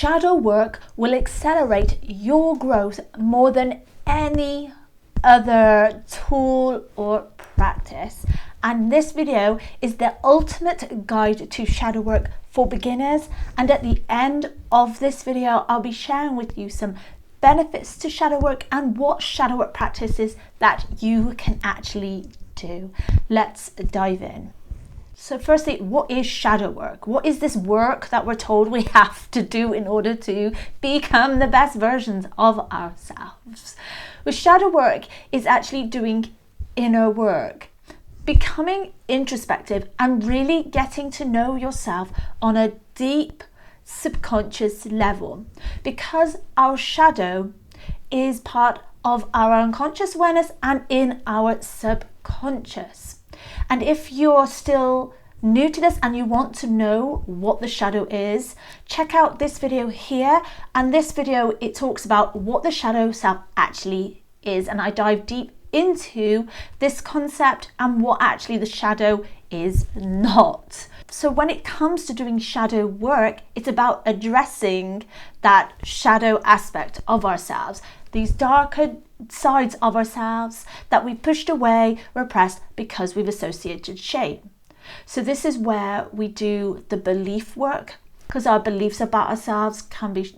shadow work will accelerate your growth more than any other tool or practice. And this video is the ultimate guide to shadow work for beginners. And at the end of this video, I'll be sharing with you some benefits to shadow work and what shadow work practices that you can actually do. Let's dive in. So firstly, what is shadow work? What is this work that we're told we have to do in order to become the best versions of ourselves? Well, shadow work is actually doing inner work, becoming introspective and really getting to know yourself on a deep subconscious level, because our shadow is part of our unconscious awareness and in our subconscious. And if you're still new to this and you want to know what the shadow is, check out this video here. And this video, it talks about what the shadow self actually is, and I dive deep into this concept and what actually the shadow is not. So when it comes to doing shadow work, it's about addressing that shadow aspect of ourselves, these darker sides of ourselves that we pushed away, repressed because we've associated shame. So this is where we do the belief work, because our beliefs about ourselves can be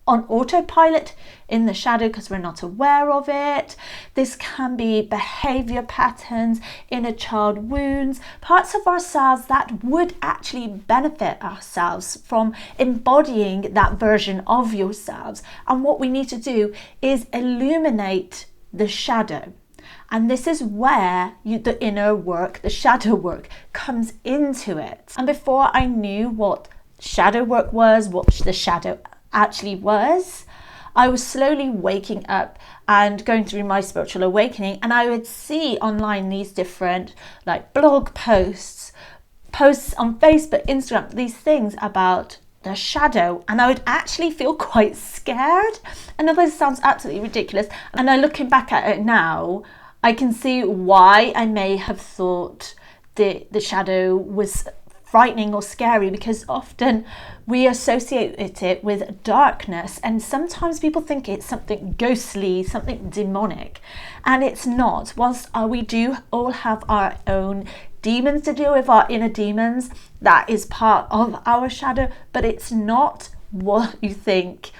on autopilot in the shadow because we're not aware of it. This can be behavior patterns, inner child wounds, parts of ourselves that would actually benefit ourselves from embodying that version of yourselves. And what we need to do is illuminate the shadow. And this is where the inner work, the shadow work, comes into it. And before I knew what shadow work was, what the shadow actually was, I was slowly waking up and going through my spiritual awakening, and I would see online these different blog posts on Facebook, Instagram, these things about the shadow, and I would actually feel quite scared. I know this sounds absolutely ridiculous, and looking back at it now, I can see why I may have thought the shadow was frightening or scary, because often we associate it with darkness, and sometimes people think it's something ghostly, something demonic, and it's not. Whilst we do all have our own demons to deal with, our inner demons, that is part of our shadow, but it's not what you think.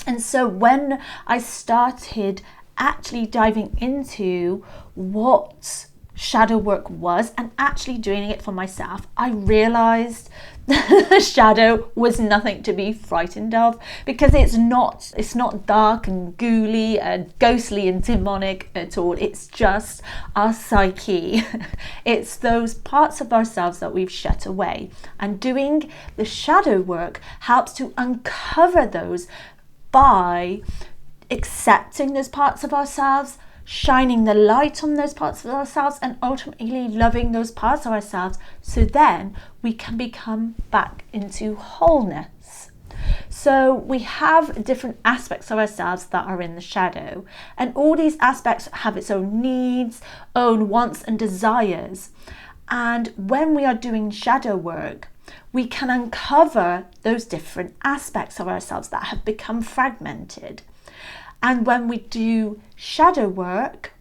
And so when I started actually diving into what shadow work was and actually doing it for myself, I realized the shadow was nothing to be frightened of, because it's not dark and ghouly and ghostly and demonic at all. It's just our psyche. It's those parts of ourselves that we've shut away, and doing the shadow work helps to uncover those by accepting those parts of ourselves, shining the light on those parts of ourselves, and ultimately loving those parts of ourselves, so then we can become back into wholeness. So we have different aspects of ourselves that are in the shadow, and all these aspects have its own needs, own wants and desires. And when we are doing shadow work, we can uncover those different aspects of ourselves that have become fragmented. And when we do shadow work,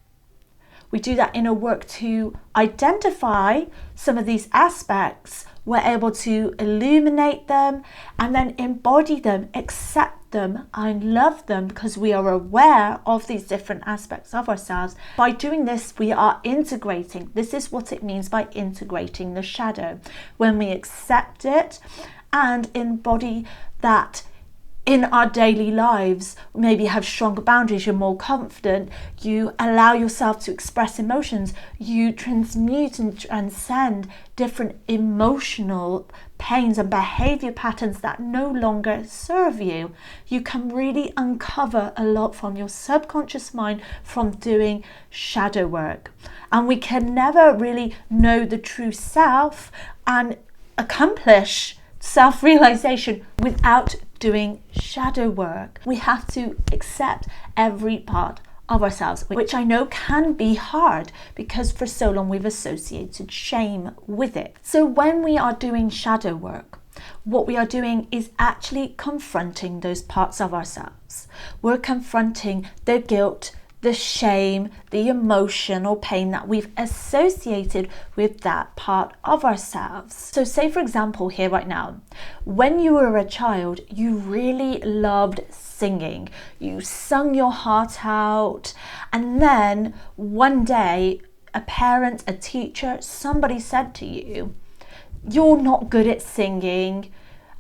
we do that inner work to identify some of these aspects. We're able to illuminate them and then embody them, accept them and love them, because we are aware of these different aspects of ourselves. By doing this, we are integrating. This is what it means by integrating the shadow. When we accept it and embody that in our daily lives, maybe have stronger boundaries, you're more confident, you allow yourself to express emotions, you transmute and transcend different emotional pains and behavior patterns that no longer serve you. You can really uncover a lot from your subconscious mind from doing shadow work. And we can never really know the true self and accomplish self-realization without doing shadow work. We have to accept every part of ourselves, which I know can be hard because for so long we've associated shame with it. So when we are doing shadow work, what we are doing is actually confronting those parts of ourselves. We're confronting the guilt, the shame, the emotional pain that we've associated with that part of ourselves. So say, for example, here right now, when you were a child, you really loved singing. You sung your heart out, and then one day, a parent, a teacher, somebody said to you, "You're not good at singing,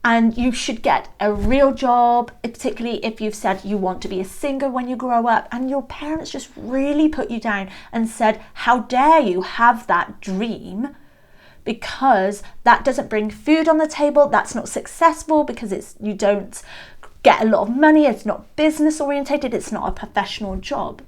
and you should get a real job," particularly if you've said you want to be a singer when you grow up, and your parents just really put you down and said, "How dare you have that dream, because that doesn't bring food on the table, that's not successful, because you don't get a lot of money, it's not business orientated, it's not a professional job."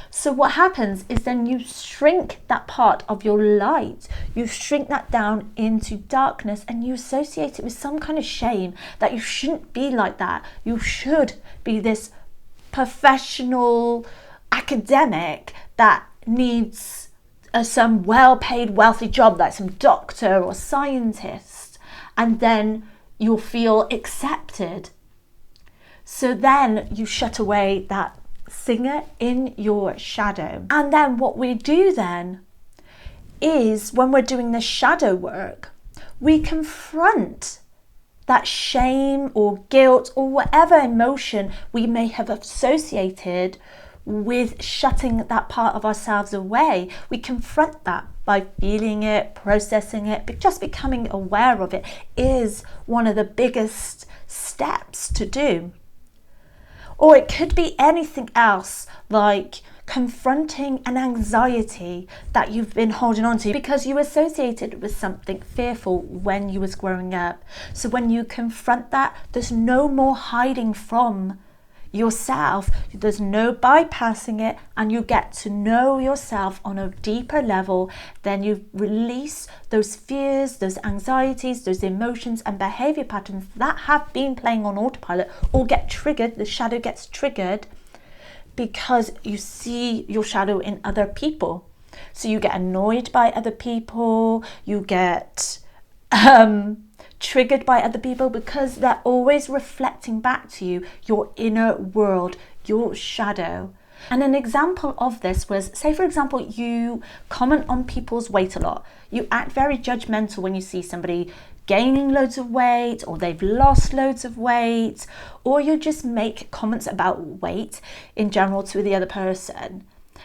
So what happens is then you shrink that part of your light, you shrink that down into darkness, and you associate it with some kind of shame that you shouldn't be like that. You should be this professional academic that needs some well-paid, wealthy job, like some doctor or scientist, and then you'll feel accepted. So then you shut away that singer in your shadow. And then what we do then is, when we're doing the shadow work, we confront that shame or guilt or whatever emotion we may have associated with shutting that part of ourselves away. We confront that by feeling it, processing it, but just becoming aware of it is one of the biggest steps to do. Or it could be anything else, like confronting an anxiety that you've been holding on to because you associated with something fearful when you was growing up. So when you confront that, there's no more hiding from yourself, there's no bypassing it, and you get to know yourself on a deeper level. Then you release those fears, those anxieties, those emotions and behavior patterns that have been playing on autopilot or get triggered. The shadow gets triggered because you see your shadow in other people. So you get annoyed by other people, you get triggered by other people, because they're always reflecting back to you your inner world, your shadow. And an example of this was, say for example, you comment on people's weight a lot. You act very judgmental when you see somebody gaining loads of weight, or they've lost loads of weight, or you just make comments about weight in general to the other person,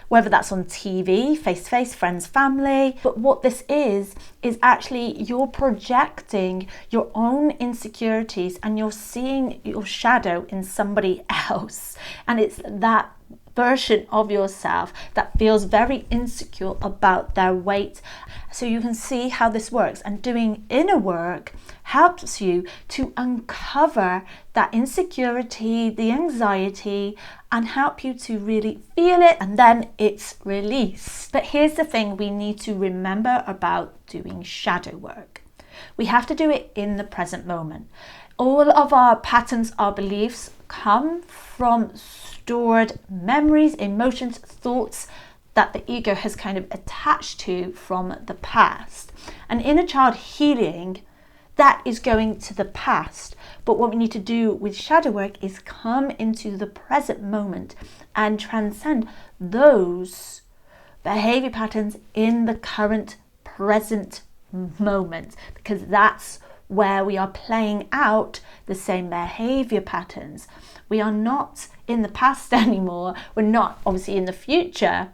whether that's on TV, face-to-face, friends, family. But what this is actually you're projecting your own insecurities and you're seeing your shadow in somebody else. And it's that version of yourself that feels very insecure about their weight. So you can see how this works, and doing inner work helps you to uncover that insecurity, the anxiety, and help you to really feel it, and then it's released. But here's the thing we need to remember about doing shadow work. We have to do it in the present moment. All of our patterns, our beliefs come from stored memories, emotions, thoughts that the ego has kind of attached to from the past. And inner child healing, that is going to the past. But what we need to do with shadow work is come into the present moment and transcend those behavior patterns in the current present moment, because that's where we are playing out the same behavior patterns. We are not in the past anymore. We're not obviously in the future,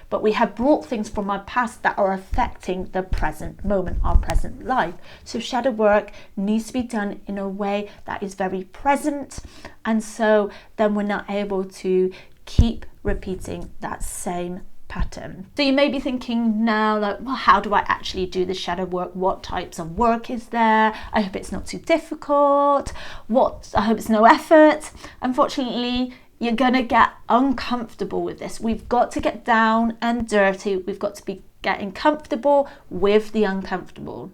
but we have brought things from our past that are affecting the present moment, our present life. So shadow work needs to be done in a way that is very present, and so then we're not able to keep repeating that same pattern. So you may be thinking now, like, well, how do I actually do the shadow work? What types of work is there? I hope it's not too difficult. I hope it's no effort. Unfortunately, you're gonna get uncomfortable with this. We've got to get down and dirty. We've got to be getting comfortable with the uncomfortable.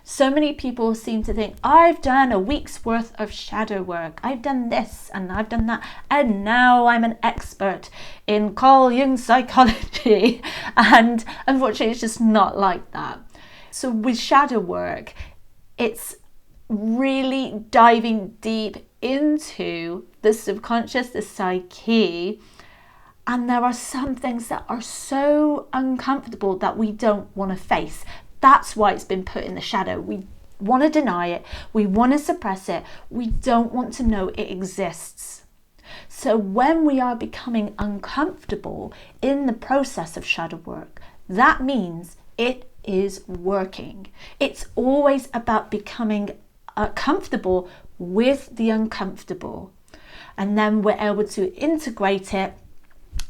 So many people seem to think, I've done a week's worth of shadow work. I've done this and I've done that, and now I'm an expert in Carl Jung psychology. And unfortunately, it's just not like that. So with shadow work, it's really diving deep into the subconscious, the psyche. And there are some things that are so uncomfortable that we don't want to face. That's why it's been put in the shadow. We want to deny it. We want to suppress it. We don't want to know it exists. So when we are becoming uncomfortable in the process of shadow work, that means it is working. It's always about becoming comfortable with the uncomfortable. And then we're able to integrate it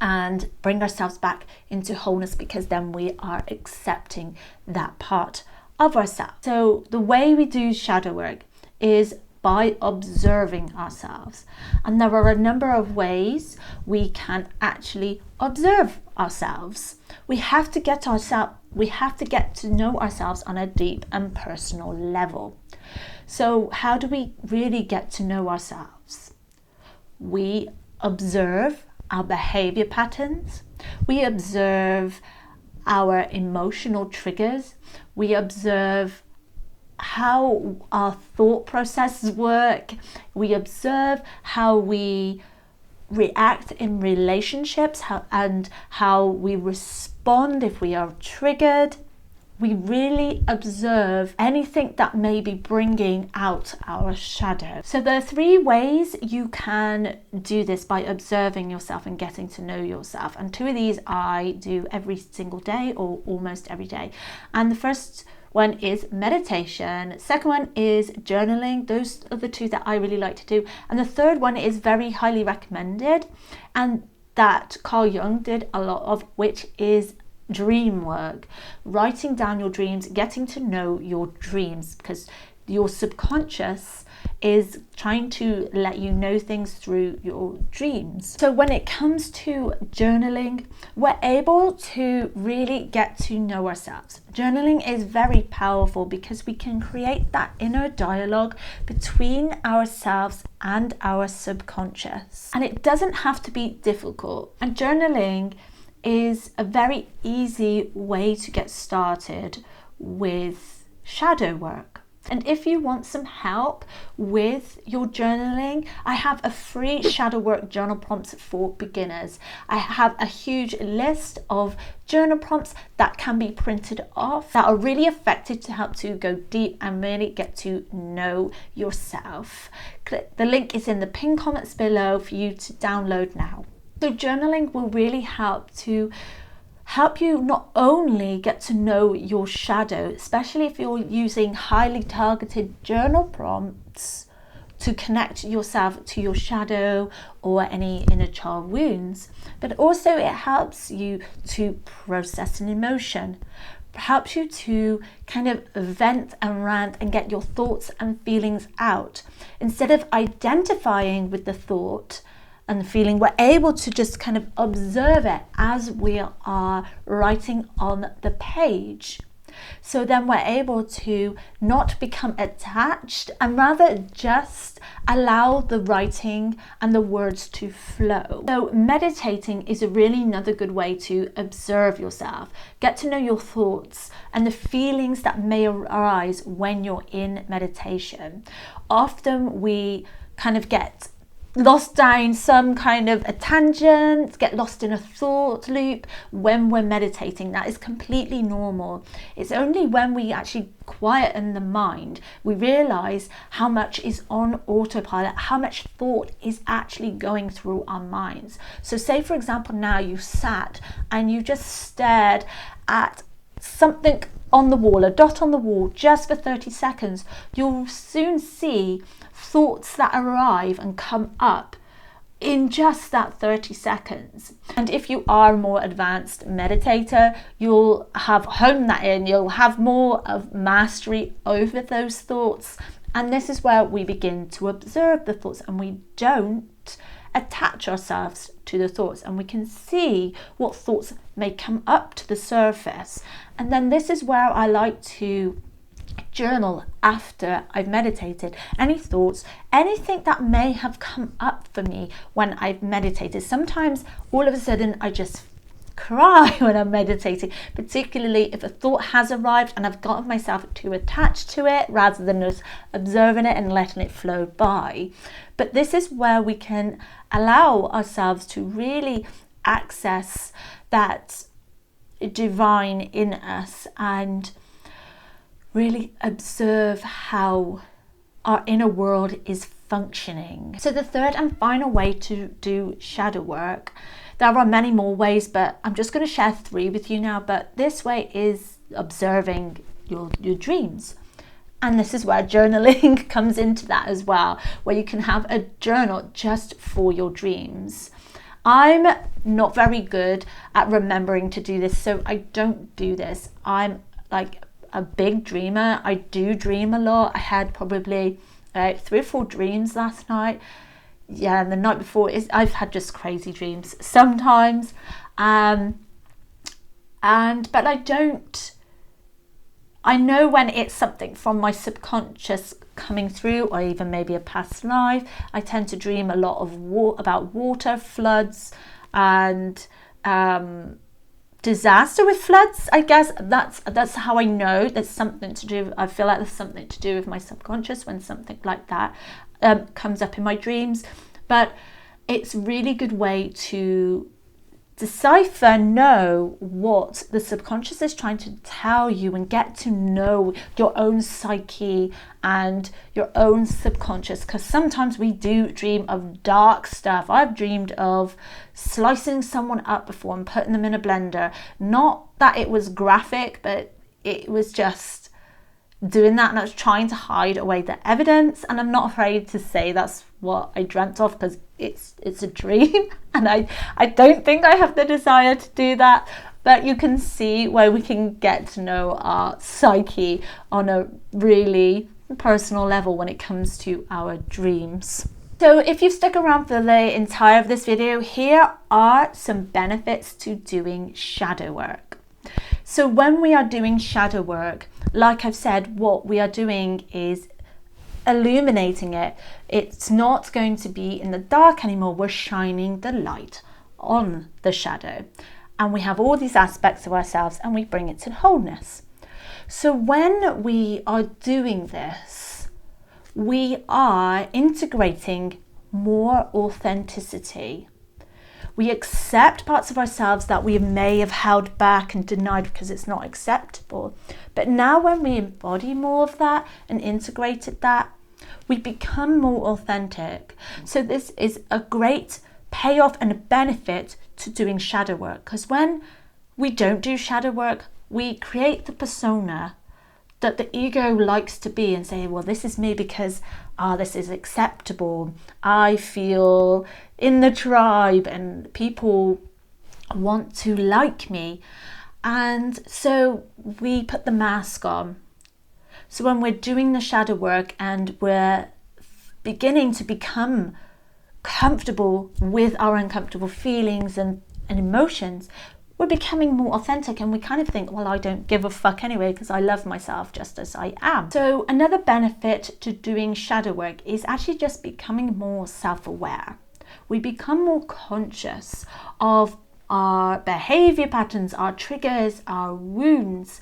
and bring ourselves back into wholeness, because then we are accepting that part of ourselves. So the way we do shadow work is by observing ourselves. And there are a number of ways we can actually observe ourselves. We have to get to know ourselves on a deep and personal level. So how do we really get to know ourselves? We observe our behavior patterns. We observe our emotional triggers. We observe how our thought processes work. We observe how we react in relationships, and how we respond if we are triggered. We really observe anything that may be bringing out our shadow. So there are 3 ways you can do this by observing yourself and getting to know yourself. And 2 of these I do every single day, or almost every day. And the first one is meditation. Second one is journaling. Those are the 2 that I really like to do. And the third one is very highly recommended, and that Carl Jung did a lot of, which is dream work. Writing down your dreams, getting to know your dreams, because your subconscious is trying to let you know things through your dreams. So when it comes to journaling, we're able to really get to know ourselves. Journaling is very powerful because we can create that inner dialogue between ourselves and our subconscious. And it doesn't have to be difficult. And journaling is a very easy way to get started with shadow work. And if you want some help with your journaling, I have a free shadow work journal prompts for beginners. I have a huge list of journal prompts that can be printed off that are really effective to help to go deep and really get to know yourself. The link is in the pinned comments below for you to download now. So journaling will really help you not only get to know your shadow, especially if you're using highly targeted journal prompts to connect yourself to your shadow or any inner child wounds, but also it helps you to process an emotion, helps you to kind of vent and rant and get your thoughts and feelings out. Instead of identifying with the thought and the feeling, we're able to just kind of observe it as we are writing on the page. So then we're able to not become attached and rather just allow the writing and the words to flow. So meditating is a really another good way to observe yourself, get to know your thoughts and the feelings that may arise when you're in meditation. Often we kind of get lost down some kind of a tangent, get lost in a thought loop when we're meditating. That is completely normal. It's only when we actually quieten the mind, we realize how much is on autopilot, how much thought is actually going through our minds. So say for example now you sat and you just stared at something on the wall, a dot on the wall, just for 30 seconds, you'll soon see thoughts that arrive and come up in just that 30 seconds. And if you are a more advanced meditator, you'll have honed that in, you'll have more of mastery over those thoughts. And this is where we begin to observe the thoughts and we don't attach ourselves to the thoughts, and we can see what thoughts may come up to the surface. And then this is where I like to journal after I've meditated. Any thoughts, anything that may have come up for me when I've meditated. Sometimes all of a sudden I just cry when I'm meditating, particularly if a thought has arrived and I've gotten myself too attached to it rather than just observing it and letting it flow by. But this is where we can allow ourselves to really access that divine in us and really observe how our inner world is functioning. So the third and final way to do shadow work, there are many more ways, but I'm just going to share 3 with you now. But this way is observing your dreams. And this is where journaling comes into that as well, where you can have a journal just for your dreams. I'm not very good at remembering to do this, so I don't do this. I'm like a big dreamer. I do dream a lot. I had probably 3 or 4 dreams last night. Yeah, and the night before I've had just crazy dreams sometimes. But I know when it's something from my subconscious coming through, or even maybe a past life. I tend to dream a lot of about water, floods, and disaster with floods. I guess that's how I know there's something to do. I feel like there's something to do with my subconscious when something like that comes up in my dreams. But it's a really good way to know what the subconscious is trying to tell you and get to know your own psyche and your own subconscious, because sometimes we do dream of dark stuff. I've dreamed of slicing someone up before and putting them in a blender. Not that it was graphic, but it was just doing that, and I was trying to hide away the evidence. And I'm not afraid to say that's what I dreamt of, because it's a dream and I don't think I have the desire to do that. But you can see where we can get to know our psyche on a really personal level when it comes to our dreams. So if you've stuck around for the entire of this video, here are some benefits to doing shadow work. So when we are doing shadow work, like I've said, what we are doing is illuminating it. It's not going to be in the dark anymore. We're shining the light on the shadow, and we have all these aspects of ourselves and we bring it to wholeness. So when we are doing this, we are integrating more authenticity. We accept parts of ourselves that we may have held back and denied because it's not acceptable. But now when we embody more of that and integrated that, we become more authentic. So this is a great payoff and a benefit to doing shadow work, because when we don't do shadow work, we create the persona that the ego likes to be and say, well, this is me because this is acceptable. I feel in the tribe and people want to like me. And so we put the mask on. So when we're doing the shadow work and we're beginning to become comfortable with our uncomfortable feelings and emotions, we're becoming more authentic, and we kind of think, well, I don't give a fuck anyway because I love myself just as I am. So another benefit to doing shadow work is actually just becoming more self-aware. We become more conscious of our behavior patterns, our triggers, our wounds.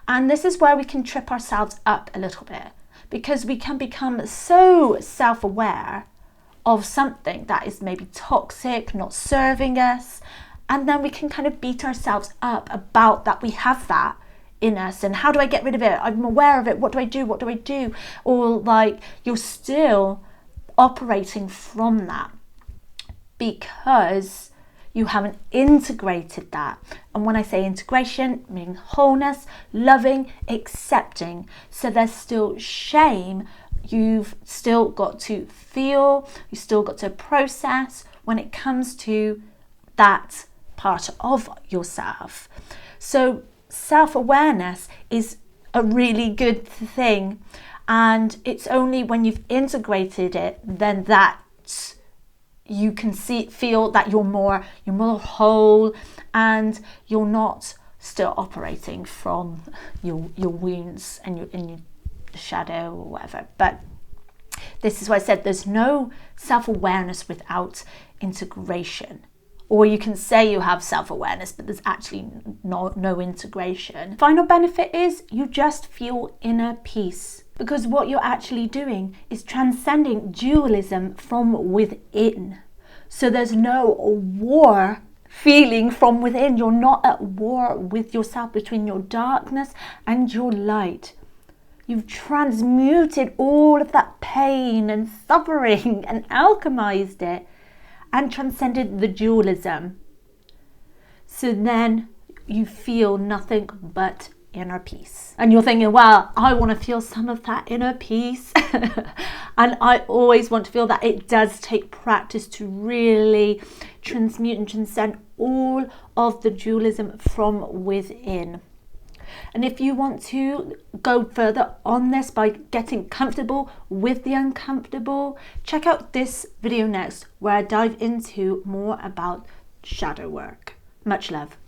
And this is where we can trip ourselves up a little bit, because we can become so self-aware of something that is maybe toxic, not serving us. And then we can kind of beat ourselves up about that we have that in us. And how do I get rid of it? I'm aware of it. What do I do? What do I do? Or like you're still operating from that because you haven't integrated that. And when I say integration, I mean wholeness, loving, accepting. So there's still shame. You've still got to feel, you've still got to process when it comes to that part of yourself. So self-awareness is a really good thing, and it's only when you've integrated it then that you can feel that you're more whole, and you're not still operating from your wounds and your shadow or whatever. But this is why I said there's no self-awareness without integration Or you can say you have self-awareness, but there's actually no integration. Final benefit is you just feel inner peace, because what you're actually doing is transcending dualism from within. So there's no war feeling from within. You're not at war with yourself, between your darkness and your light. You've transmuted all of that pain and suffering and alchemized it and transcended the dualism. So then you feel nothing but inner peace. And you're thinking, well, I want to feel some of that inner peace. And I always want to feel that. It does take practice to really transmute and transcend all of the dualism from within. And if you want to go further on this by getting comfortable with the uncomfortable, check out this video next, where I dive into more about shadow work. Much love.